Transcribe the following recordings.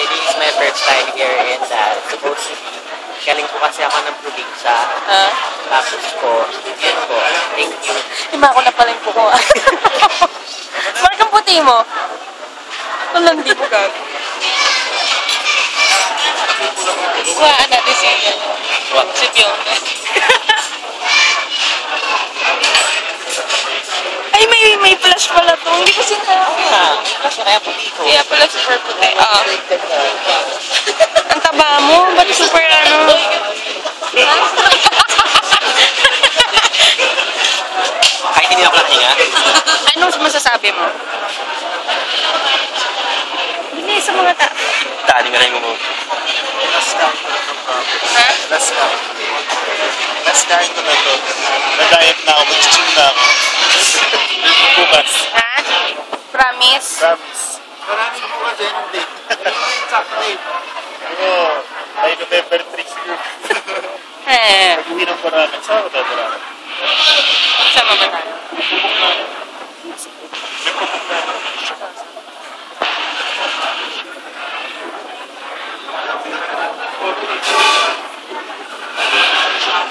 this is my first time here in that supposed to be. Galing po kasi ako ng probinsya. Tapos po, yun po. Thank you. Lima ako na pala yung buko. Mark ang puti mo. Walang di mo gag. Kuhaan natin si Fiona. Ay, may flash pala to. Hindi ko sinabi. Flash na kaya puti ko. Kaya pala super puti. Ang taba mo. Ba't super ano? Kahit hindi ako nakahinga. Anong masasabi mo? Hindi sa mga Taanin ka rin mo. Ha? Last time ko na to. Na-diet na ako. Mag-gym na ako. Bukas. Ha? Promise? Promise. Maraming bukas yan yung date. Yung chocolate. Pero, tayo November 3 siguro. Pag-uwi ng Boracay. Saan ako tayo Boracay? Sama ba tayo? May pupuk na.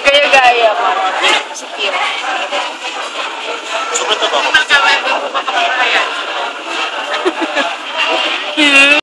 Gaya-gaya mo. Si Kim.